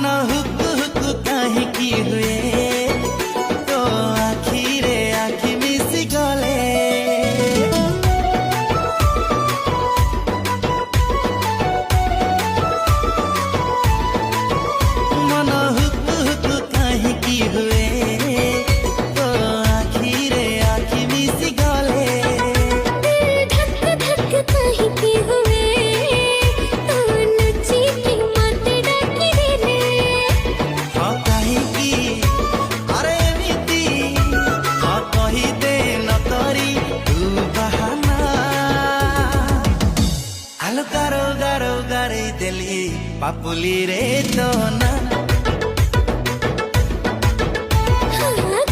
मन हुकु हुकु काहींकि हुए तो आखिरे आखि मिसी गले मन हुकु हुकु काहींकि हुए तो आखिरे आखि मिसी गले धक धक काहींकि हुए तो नची के मत डाकी रे हाँ काहींकि अरे नीति हाँ कही दे न करी तू बहाना आलो गारो गारो गारे देली पापुली रे तो ना हाँ